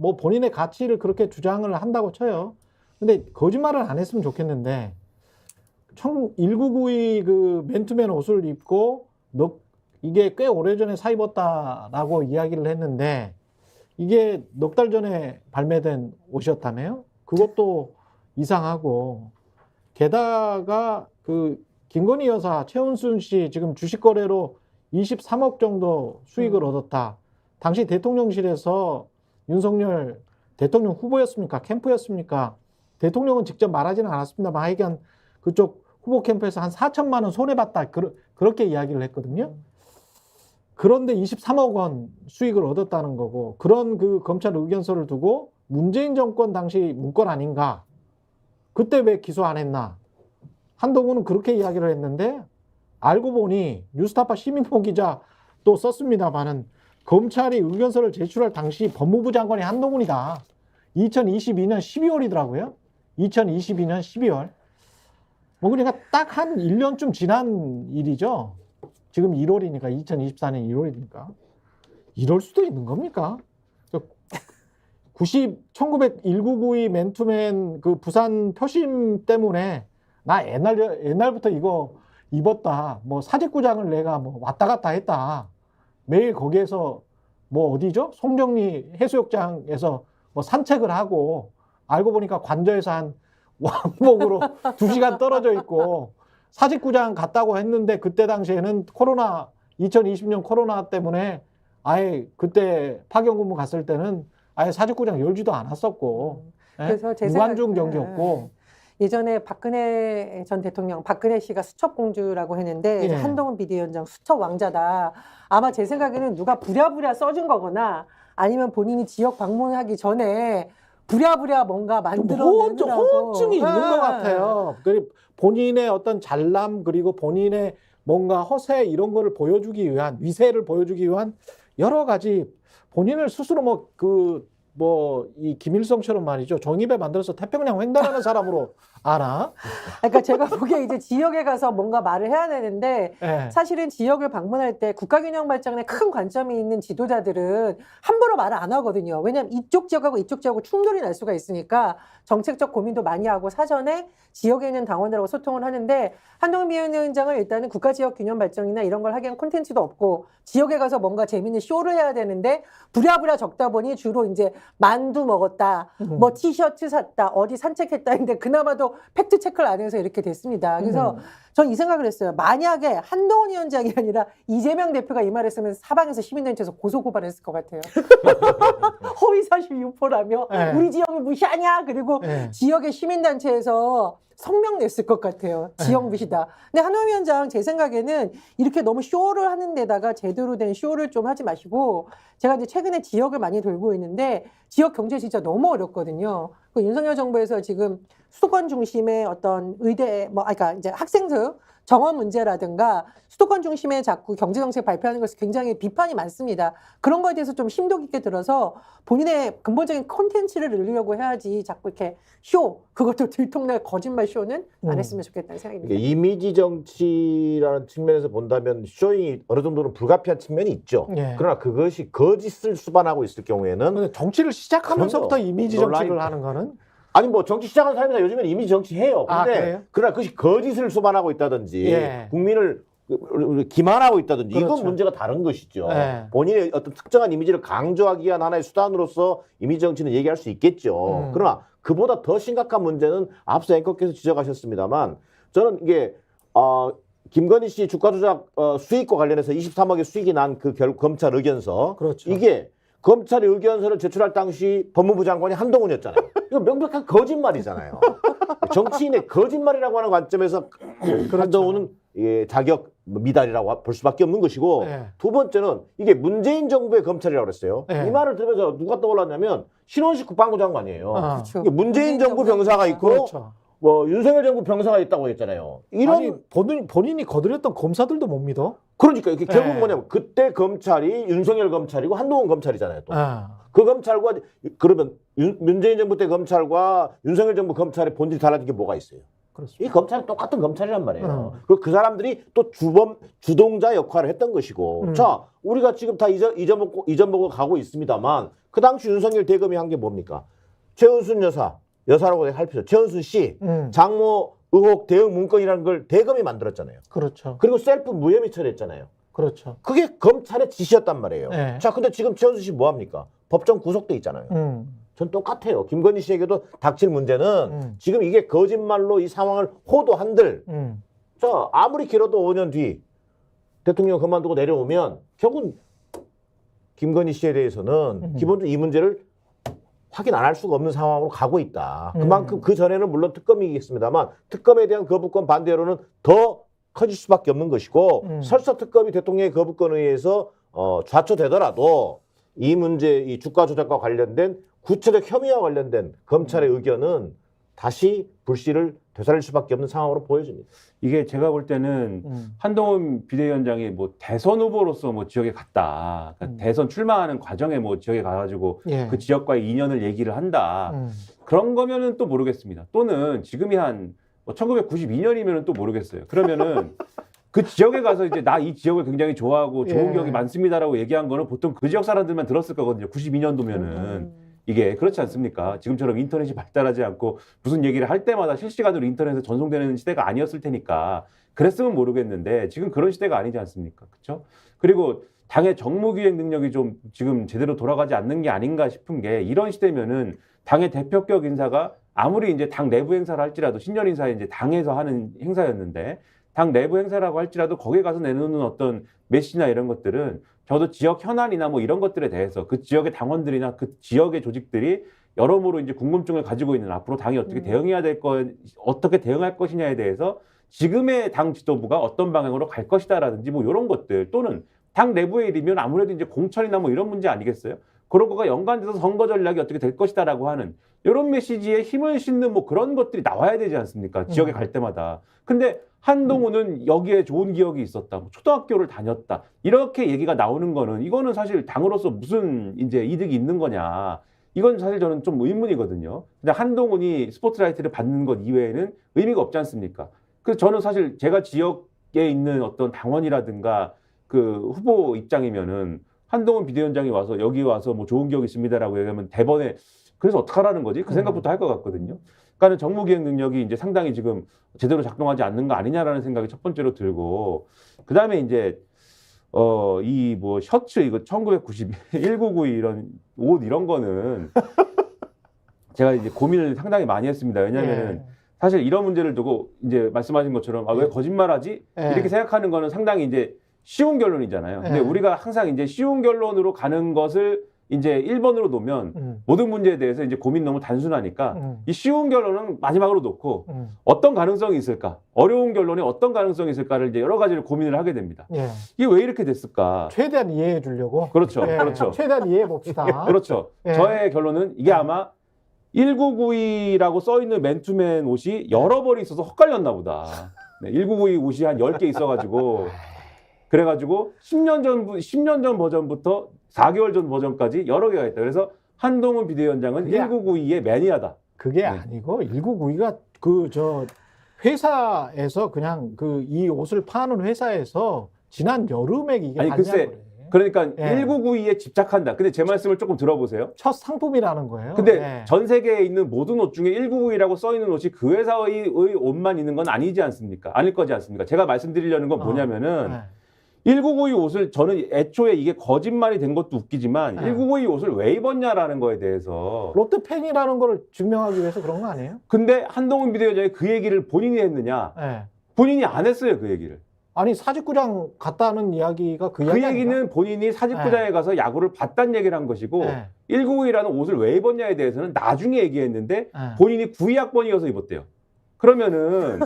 뭐 본인의 가치를 그렇게 주장을 한다고 쳐요. 근데 거짓말을 안 했으면 좋겠는데 1992 그 맨투맨 옷을 입고 이게 꽤 오래전에 사 입었다라고 이야기를 했는데 이게 넉 달 전에 발매된 옷이었다며요? 그것도 이상하고 게다가 그 김건희 여사 최은순 씨 지금 주식 거래로 23억 정도 수익을 얻었다. 당시 대통령실에서 윤석열 대통령 후보였습니까? 캠프였습니까? 대통령은 직접 말하지는 않았습니다만 하여간 그쪽 후보 캠프에서 한 4천만 원 손해봤다. 그렇게 이야기를 했거든요. 그런데 23억 원 수익을 얻었다는 거고 그런 그 검찰 의견서를 두고 문재인 정권 당시 문건 아닌가? 그때 왜 기소 안 했나? 한동훈은 그렇게 이야기를 했는데 알고 보니 뉴스타파 시민보 기자 또 썼습니다만은 검찰이 의견서를 제출할 당시 법무부 장관이 한동훈이다. 2022년 12월이더라고요. 2022년 12월. 뭐 그러니까 딱 한 1년쯤 지난 일이죠. 지금 1월이니까 2024년 1월이니까 이럴 수도 있는 겁니까? 1992 맨투맨 그 부산 표심 때문에 나 옛날부터 이거 입었다. 뭐 사직구장을 내가 뭐 왔다 갔다 했다. 매일 거기에서 뭐 어디죠? 송정리 해수욕장에서 뭐 산책을 하고 알고 보니까 관저에서 한 왕복으로 2시간 떨어져 있고 사직구장 갔다고 했는데 그때 당시에는 2020년 코로나 때문에 아예 그때 파견근무 갔을 때는 아예 사직구장 열지도 않았었고 그래서 제 무관중 경기였고 예전에 박근혜 전 대통령, 박근혜 씨가 수첩공주라고 했는데 예. 한동훈 비대위원장 수첩왕자다. 아마 제 생각에는 누가 부랴부랴 써준 거거나 아니면 본인이 지역 방문하기 전에 부랴부랴 뭔가 만들어내느라고 호흡증이 있는 것 같아요. 그리고 본인의 어떤 잘남 그리고 본인의 뭔가 허세 이런 거를 보여주기 위한 위세를 보여주기 위한 여러 가지 본인을 스스로 이 김일성처럼 말이죠. 종이배 만들어서 태평양 횡단하는 사람으로 알아. 그러니까 제가 보기에 이제 지역에 가서 뭔가 말을 해야 되는데 네. 사실은 지역을 방문할 때 국가균형 발전에 큰 관점이 있는 지도자들은 함부로 말을 안 하거든요. 왜냐하면 이쪽 지역하고 이쪽 지역하고 충돌이 날 수가 있으니까 정책적 고민도 많이 하고 사전에 지역에 있는 당원들하고 소통을 하는데 한동훈 비대위원장은 일단은 국가지역균형 발전이나 이런 걸 하기 위한 콘텐츠도 없고 지역에 가서 뭔가 재밌는 쇼를 해야 되는데 부랴부랴 적다 보니 주로 이제 만두 먹었다, 뭐 티셔츠 샀다, 어디 산책했다 했는데 그나마도 팩트 체크를 안 해서 이렇게 됐습니다. 그래서 전 이 생각을 했어요. 만약에 한동훈 위원장이 아니라 이재명 대표가 이 말했으면 사방에서 시민단체에서 고소고발했을 것 같아요. 허위사실 유포라며 네. 우리 지역을 무시하냐? 그리고 네. 지역의 시민단체에서 성명 냈을 것 같아요. 지역 무시다. 근데 한동훈 위원장 제 생각에는 이렇게 너무 쇼를 하는 데다가 제대로 된 쇼를 좀 하지 마시고 제가 이제 최근에 지역을 많이 돌고 있는데 지역 경제 진짜 너무 어렵거든요. 그 윤석열 정부에서 지금 수도권 중심의 어떤 의대 그러니까 이제 학생들 정원 문제라든가 수도권 중심의 자꾸 경제정책 발표하는 것이 굉장히 비판이 많습니다. 그런 거에 대해서 좀 심도 깊게 들어서 본인의 근본적인 콘텐츠를 늘리려고 해야지 자꾸 이렇게 그것도 들통날 거짓말 쇼는 안 했으면 좋겠다는 생각입니다. 그러니까 이미지 정치라는 측면에서 본다면 쇼잉이 어느 정도는 불가피한 측면이 있죠. 예. 그러나 그것이 거짓을 수반하고 있을 경우에는 근데 정치를 시작하면서부터 그럼요. 이미지 정치를 하는 거는 아니 뭐 정치 시작한 사람이나 요즘에는 이미지 정치 해요. 근데 그래요? 그러나 그것이 거짓을 수반하고 있다든지 예. 국민을 기만하고 있다든지 그렇죠. 이건 문제가 다른 것이죠. 예. 본인의 어떤 특정한 이미지를 강조하기 위한 하나의 수단으로서 이미지 정치는 얘기할 수 있겠죠. 그러나 그보다 더 심각한 문제는 앞서 앵커께서 지적하셨습니다만 저는 이게 김건희 씨 주가 조작 수익과 관련해서 23억의 수익이 난 그 검찰 의견서 그렇죠. 이게 검찰이 의견서를 제출할 당시 법무부 장관이 한동훈이었잖아요. 이거 명백한 거짓말이잖아요. 정치인의 거짓말이라고 하는 관점에서 한동훈은 자격 미달이라고 볼 수밖에 없는 것이고 네. 두 번째는 이게 문재인 정부의 검찰이라고 그랬어요. 네. 이 말을 들으면서 누가 떠올랐냐면 신원식 국방부 장관이에요. 그렇죠. 이게 문재인 정부 병사가 있고 그렇죠. 뭐 윤석열 정부 병사가 있다고 했잖아요. 이런 아니, 본인이 거들였던 검사들도 못 믿어? 그러니까 이게 결국 네. 뭐냐면 그때 검찰이 윤석열 검찰이고 한동훈 검찰이잖아요. 또. 아. 그 검찰과 그러면 문재인 정부 때 검찰과 윤석열 정부 검찰의 본질이 달라진 게 뭐가 있어요? 그렇습니다. 이 검찰은 똑같은 검찰이란 말이에요. 음. 그리고 그 사람들이 또 주동자 역할을 했던 것이고, 자, 우리가 지금 다 잊어먹고 가고 있습니다만, 그 당시 윤석열 대검이 한 게 뭡니까? 최은순 여사라고 할 필요, 최은순 씨, 장모 의혹 대응 문건이라는 걸 대검이 만들었잖아요. 그렇죠. 그리고 셀프 무혐의 처리했잖아요. 그렇죠. 그게 검찰의 지시였단 말이에요. 네. 자, 근데 지금 최은순 씨 뭐 합니까? 법정 구속돼 있잖아요. 전 똑같아요. 김건희 씨에게도 닥칠 문제는 지금 이게 거짓말로 이 상황을 호도한들, 자, 아무리 길어도 5년 뒤 대통령 그만두고 내려오면 결국은 김건희 씨에 대해서는 기본적으로 이 문제를 확인 안 할 수가 없는 상황으로 가고 있다. 그만큼 그 전에는 물론 특검이겠습니다만 특검에 대한 거부권 반대 여론은 더 커질 수밖에 없는 것이고 설사 특검이 대통령의 거부권에 의해서 좌초되더라도 이 문제, 이 주가 조작과 관련된 구체적 혐의와 관련된 검찰의 의견은 다시 불씨를 되살릴 수밖에 없는 상황으로 보여집니다. 이게 제가 볼 때는 한동훈 비대위원장이 뭐 대선 후보로서 뭐 지역에 갔다. 그러니까 대선 출마하는 과정에 뭐 지역에 가가지고 예. 그 지역과의 인연을 얘기를 한다. 그런 거면은 또 모르겠습니다. 또는 지금이 한 뭐 1992년이면은 또 모르겠어요. 그러면은 그 지역에 가서 이제 나 이 지역을 굉장히 좋아하고 좋은 예. 기억이 많습니다라고 얘기한 거는 보통 그 지역 사람들만 들었을 거거든요. 92년도면은. 이게 그렇지 않습니까? 지금처럼 인터넷이 발달하지 않고 무슨 얘기를 할 때마다 실시간으로 인터넷에 전송되는 시대가 아니었을 테니까 그랬으면 모르겠는데 지금 그런 시대가 아니지 않습니까? 그렇죠? 그리고 당의 정무기획 능력이 좀 지금 제대로 돌아가지 않는 게 아닌가 싶은 게 이런 시대면은 당의 대표격 인사가 아무리 이제 당 내부 행사를 할지라도 신년 인사에 이제 당에서 하는 행사였는데 당 내부 행사라고 할지라도 거기에 가서 내놓는 어떤 메시지나 이런 것들은 저도 지역 현안이나 뭐 이런 것들에 대해서 그 지역의 당원들이나 그 지역의 조직들이 여러모로 이제 궁금증을 가지고 있는 앞으로 당이 어떻게 대응해야 될 어떻게 대응할 것이냐에 대해서 지금의 당 지도부가 어떤 방향으로 갈 것이다라든지 뭐 이런 것들 또는 당 내부의 일이면 아무래도 이제 공천이나 뭐 이런 문제 아니겠어요? 그런 거가 연관돼서 선거 전략이 어떻게 될 것이다라고 하는 이런 메시지에 힘을 싣는 뭐 그런 것들이 나와야 되지 않습니까? 지역에 갈 때마다. 근데 한동훈은 여기에 좋은 기억이 있었다. 뭐 초등학교를 다녔다. 이렇게 얘기가 나오는 거는 이거는 사실 당으로서 무슨 이제 이득이 있는 거냐. 이건 사실 저는 좀 의문이거든요. 근데 한동훈이 스포트라이트를 받는 것 이외에는 의미가 없지 않습니까? 그래서 저는 사실 제가 지역에 있는 어떤 당원이라든가 그 후보 입장이면은 한동훈 비대위원장이 와서 여기 와서 뭐 좋은 기억 있습니다라고 얘기하면 대번에 그래서 어떡하라는 거지? 그 생각부터 할 것 같거든요. 그러니까는 정무기획 능력이 이제 상당히 지금 제대로 작동하지 않는 거 아니냐라는 생각이 첫 번째로 들고 그 다음에 이제 이 뭐 셔츠 이거 1992 1992 이런 옷 이런 거는 제가 이제 고민을 상당히 많이 했습니다. 왜냐하면은 사실 이런 문제를 두고 이제 말씀하신 것처럼 아, 왜 거짓말하지? 이렇게 생각하는 거는 상당히 이제 쉬운 결론이잖아요. 근데 우리가 항상 이제 쉬운 결론으로 가는 것을 이제 1번으로 놓으면 모든 문제에 대해서 이제 고민 너무 단순하니까 이 쉬운 결론은 마지막으로 놓고 어떤 가능성이 있을까? 어려운 결론에 어떤 가능성이 있을까를 이제 여러 가지를 고민을 하게 됩니다. 예. 이게 왜 이렇게 됐을까? 최대한 이해해 주려고. 그렇죠. 예. 그렇죠. 최대한 이해해 봅시다. 그렇죠. 예. 저의 결론은 이게 아마 1992라고 써 있는 맨투맨 옷이 여러 벌이 있어서 헛갈렸나 보다. 네, 1992 옷이 한 10개 있어가지고 그래가지고 10년 전 버전부터 4개월 전 버전까지 여러 개가 있다. 그래서 한동훈 비대위원장은 그게 1992의 매니아다. 그게 네. 아니고 1992가 그 저 회사에서 그냥 그 이 옷을 파는 회사에서 지난 여름에 이게 아니, 글쎄, 발매한 거래. 그러니까 예. 1992에 집착한다. 근데 제 말씀을 조금 들어보세요. 첫 상품이라는 거예요. 근데 예. 전 세계에 있는 모든 옷 중에 1992라고 써 있는 옷이 그 회사의 옷만 있는 건 아니지 않습니까? 아닐 거지 않습니까? 제가 말씀드리려는 건 뭐냐면은 예. 1992 옷을 저는 애초에 이게 거짓말이 된 것도 웃기지만 네. 1992 옷을 왜 입었냐라는 거에 대해서 롯데 팬이라는 걸 증명하기 위해서 그런 거 아니에요? 근데 한동훈 비대위원장이 그 얘기를 본인이 했느냐? 예. 본인이 안 했어요, 그 얘기를. 아니 사직구장 갔다는 이야기가 그 그 이야기 얘기는 아닌가? 본인이 사직구장에 가서 야구를 봤다는 얘기를 한 것이고 예. 1992라는 옷을 왜 입었냐에 대해서는 나중에 얘기했는데 예. 본인이 92학번이어서 입었대요. 그러면은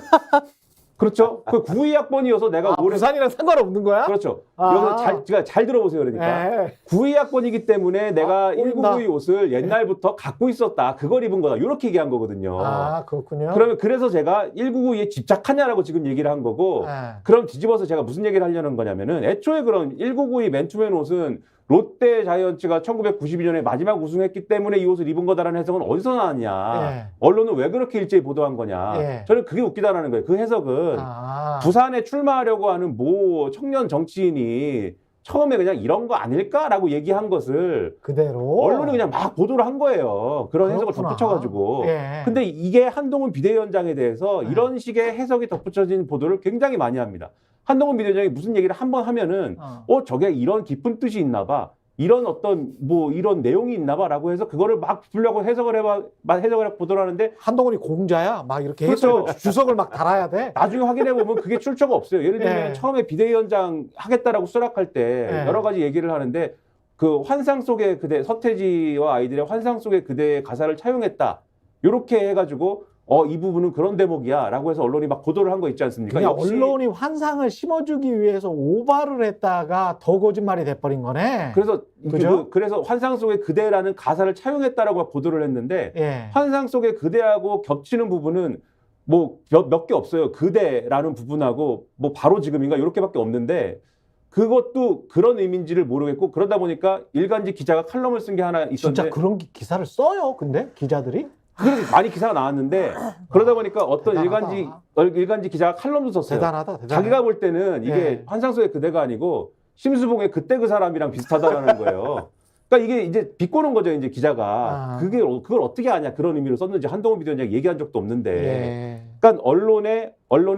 그렇죠? 그 92학번이어서 내가 올해 부산이랑 상관없는 거야? 그렇죠. 아. 여기서 잘 들어보세요. 그러니까 예. 92학번이기 때문에 내가 꼬인다. 1992 옷을 옛날부터 갖고 있었다. 그걸 입은 거다. 이렇게 얘기한 거거든요. 아 그렇군요. 그러면 그래서 제가 1992에 집착하냐라고 지금 얘기를 한 거고 예. 그럼 뒤집어서 제가 무슨 얘기를 하려는 거냐면은 애초에 그런 1992 맨투맨 옷은 롯데 자이언츠가 1992년에 마지막 우승했기 때문에 이 옷을 입은 거다라는 해석은 어디서 나왔냐. 예. 언론은 왜 그렇게 일제히 보도한 거냐. 예. 저는 그게 웃기다라는 거예요. 그 해석은 아. 부산에 출마하려고 하는 모 청년 정치인이 처음에 그냥 이런 거 아닐까라고 얘기한 것을 그대로 언론이 그냥 막 보도를 한 거예요. 그런 해석을 그렇구나. 덧붙여가지고. 예. 근데 이게 한동훈 비대위원장에 대해서 네. 이런 식의 해석이 덧붙여진 보도를 굉장히 많이 합니다. 한동훈 비대위원장이 무슨 얘기를 한번 하면은 저게 이런 깊은 뜻이 있나 봐. 이런 어떤 뭐 이런 내용이 있나 봐라고 해서 그거를 막 풀려고 해석을 해서 보도를 하는데 한동훈이 공자야? 막 이렇게 그렇죠. 해석을 주석을 막 달아야 돼? 나중에 확인해 보면 그게 출처가 없어요. 예를 들면 예. 처음에 비대위원장 하겠다라고 수락할 때 예. 여러 가지 얘기를 하는데 그 환상 속의 그대 서태지와 아이들의 환상 속의 그대의 가사를 차용했다. 이렇게 해가지고 이 부분은 그런 대목이야라고 해서 언론이 막 보도를 한 거 있지 않습니까? 그냥 역시 언론이 환상을 심어주기 위해서 오바를 했다가 더 거짓말이 돼버린 거네. 그래서 그죠? 그래서 환상 속의 그대라는 가사를 차용했다라고 보도를 했는데 예. 환상 속의 그대하고 겹치는 부분은 뭐 몇 개 없어요. 그대라는 부분하고 뭐 바로 지금인가 이렇게밖에 없는데 그것도 그런 의미인지를 모르겠고 그러다 보니까 일간지 기자가 칼럼을 쓴 게 하나 있었는데 진짜 그런 기사를 써요? 근데 기자들이? 그래서 많이 기사가 나왔는데 그러다 보니까 어떤 대단하다. 일간지 기자가 칼럼도 썼어요. 대단하다. 자기가 볼 때는 이게 예. 환상 속의 그대가 아니고 심수봉의 그때 그 사람이랑 비슷하다라는 거예요. 그러니까 이게 이제 비꼬는 거죠, 이제 기자가. 아. 그걸 어떻게 아냐 그런 의미로 썼는지 한동훈 비대위원장이 얘기한 적도 없는데. 예. 그러니까 언론의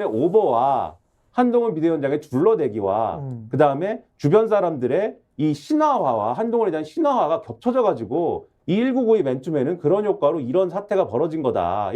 오버와 한동훈 비대위원장의 둘러대기와 그 다음에 주변 사람들의 이 신화화와 한동훈에 대한 신화화가 겹쳐져 가지고 이 1992 맨 처음에는 그런 효과로 이런 사태가 벌어진 거다.